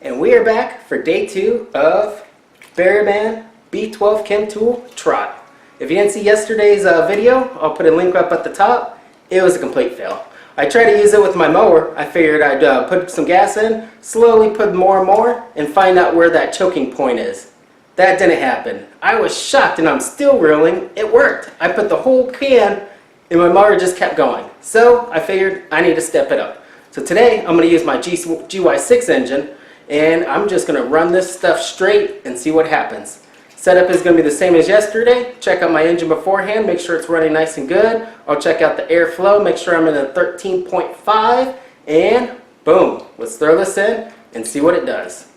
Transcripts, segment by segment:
And we are back for day 2 of Berryman B-12 Chem Tool Trot. If you didn't see yesterday's video, I'll put a link up at the top. It was a complete fail. I tried to use it with my mower. I figured I'd put some gas in, slowly put more and more, and find out where that choking point is. That didn't happen. I was shocked, and I'm still reeling. It worked. I put the whole can, and my mower just kept going. So I figured I need to step it up. So today I'm going to use my GY6 engine, and I'm just going to run this stuff straight and see what happens. Setup is going to be the same as yesterday. Check out my engine beforehand, make sure it's running nice and good. I'll check out the airflow, make sure I'm in a 13.5, and boom, let's throw this in and see what it does.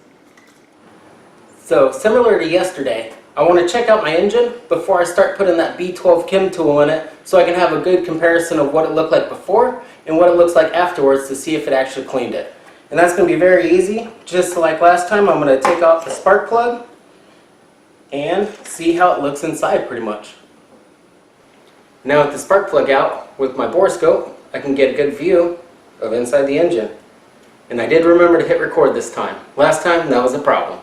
So similar to yesterday, I want to check out my engine before I start putting that B-12 Chem tool in it so I can have a good comparison of what it looked like before and what it looks like afterwards to see if it actually cleaned it. And that's going to be very easy. Just like last time, I'm going to take off the spark plug and see how it looks inside pretty much. Now with the spark plug out, with my borescope, I can get a good view of inside the engine. And I did remember to hit record this time. Last time, that was a problem.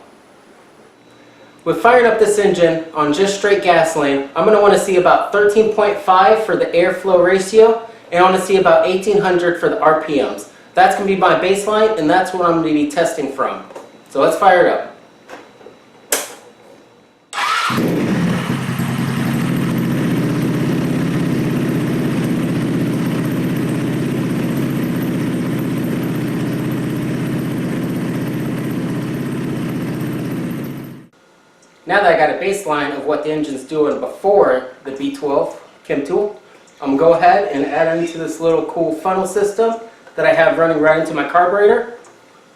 With firing up this engine on just straight gasoline, I'm going to want to see about 13.5 for the airflow ratio, and I want to see about 1800 for the RPMs. That's going to be my baseline, and that's what I'm going to be testing from. So let's fire it up. Now that I got a baseline of what the engine's doing before the B-12 Chem tool, I'm going to go ahead and add into this little cool funnel system that I have running right into my carburetor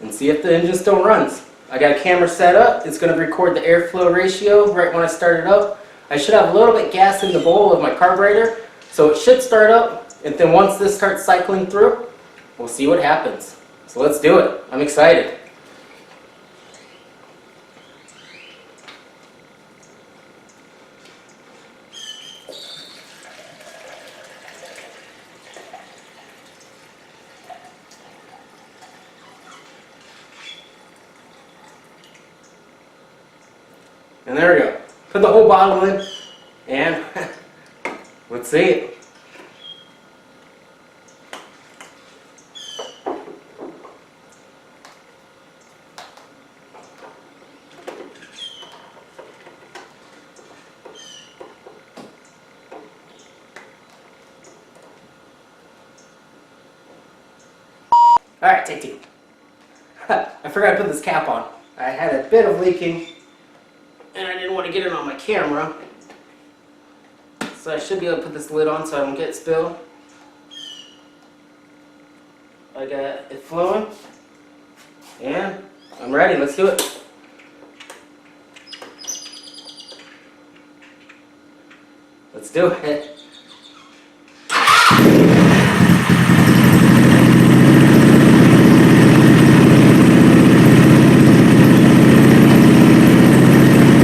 and see if the engine still runs. I got a camera set up. It's going to record the airflow ratio right when I start it up. I should have a little bit gas in the bowl of my carburetor, so it should start up, and then once this starts cycling through, we'll see what happens. So let's do it. I'm excited. And there we go. Put the whole bottle in, and let's see it. Alright, take 2. I forgot to put this cap on. I had a bit of leaking, and I didn't want to get it on my camera, so I should be able to put this lid on so I don't get spilled. I got it flowing, and I'm ready. Let's do it. Let's do it.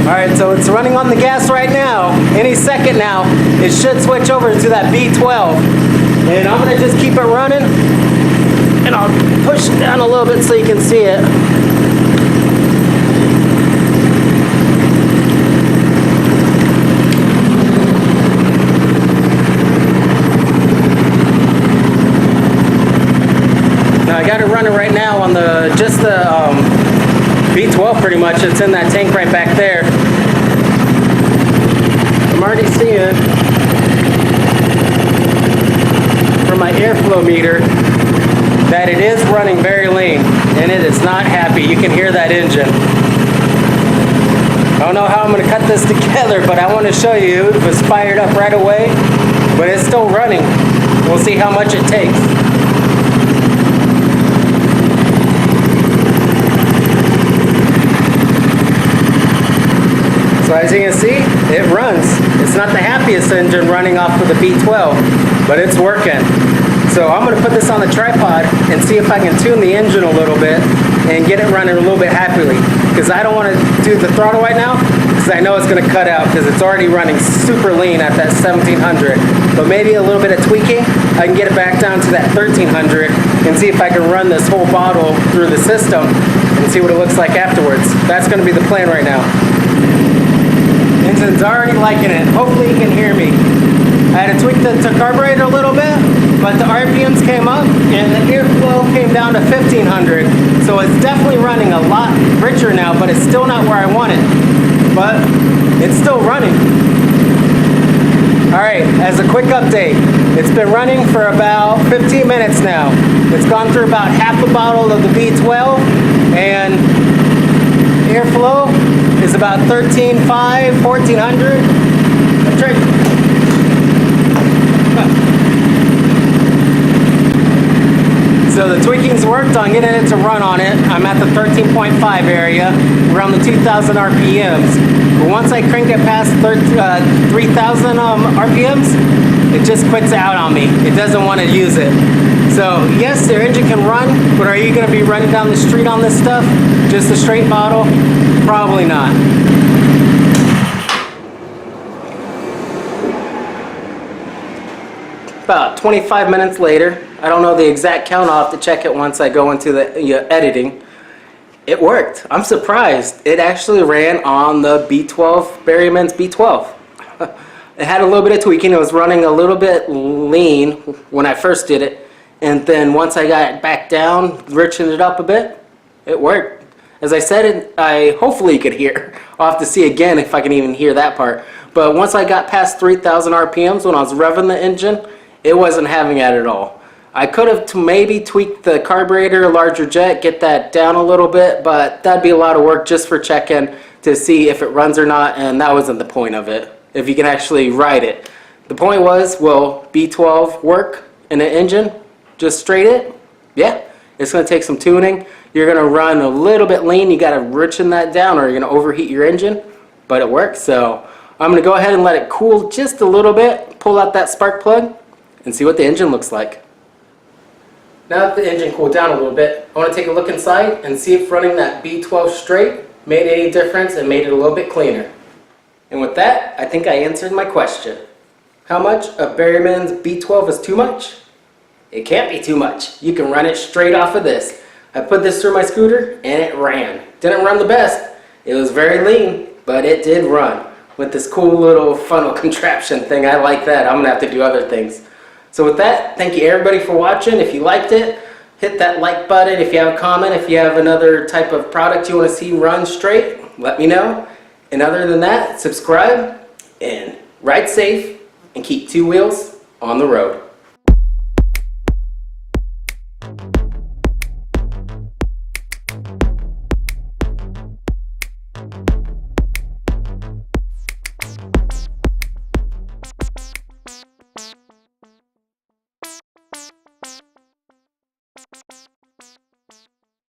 Alright, so it's running on the gas right now. Any second now, it should switch over to that B-12. And I'm going to just keep it running. And I'll push it down a little bit so you can see it. Now I got it running right now on just the B-12 pretty much. It's in that tank right back there. I'm already seeing from my airflow meter that it is running very lean, and it is not happy. You can hear that engine. I don't know how I'm going to cut this together, but I want to show you it was fired up right away, but it's still running. We'll see how much it takes. So as you can see, it runs. It's not the happiest engine running off of the B-12, but it's working. So I'm going to put this on the tripod and see if I can tune the engine a little bit and get it running a little bit happily, because I don't want to do the throttle right now because I know it's going to cut out because it's already running super lean at that 1700. But maybe a little bit of tweaking, I can get it back down to that 1300 and see if I can run this whole bottle through the system and see what it looks like afterwards. That's going to be the plan right now. Engine's already liking it. Hopefully you can hear me. I had to tweak the carburetor a little bit, but the RPMs came up and the airflow came down to 1500. So it's definitely running a lot richer now, but it's still not where I want it. But it's still running. Alright, as a quick update, it's been running for about 15 minutes now. It's gone through about half a bottle of the B12, and airflow is about 13.5, 1400. That's right. So the tweaking's worked on getting it to run on it. I'm at the 13.5 area, around the 2,000 RPMs. But once I crank it past 3,000 RPMs, it just quits out on me. It doesn't want to use it. So yes, their engine can run, but are you going to be running down the street on this stuff? Just a straight bottle? Probably not. About 25 minutes later, I don't know the exact count, I'll have to check it once I go into the editing. It worked. I'm surprised. It actually ran on the B12, Berryman's B12. It had a little bit of tweaking. It was running a little bit lean when I first did it, and then once I got it back down, richened it up a bit, it worked. As I said, hopefully you could hear. I'll have to see again if I can even hear that part. But once I got past 3,000 RPMs when I was revving the engine, it wasn't having it at all. I could have maybe tweaked the carburetor, larger jet, get that down a little bit, but that'd be a lot of work just for checking to see if it runs or not, and that wasn't the point of it, if you can actually ride it. The point was, will B12 work in an engine? Just straight it? Yeah, it's going to take some tuning. You're going to run a little bit lean. You got to richen that down or you're going to overheat your engine, but it works. So I'm going to go ahead and let it cool just a little bit, pull out that spark plug, and see what the engine looks like. Now that the engine cooled down a little bit, I want to take a look inside and see if running that B12 straight made any difference and made it a little bit cleaner. And with that, I think I answered my question. How much of Berryman's B12 is too much? It can't be too much. You can run it straight off of this. I put this through my scooter and it ran. Didn't run the best. It was very lean, but it did run. With this cool little funnel contraption thing, I like that. I'm going to have to do other things. So with that, thank you everybody for watching. If you liked it, hit that like button. If you have a comment, if you have another type of product you want to see run straight, let me know. And other than that, subscribe and ride safe and keep two wheels on the road.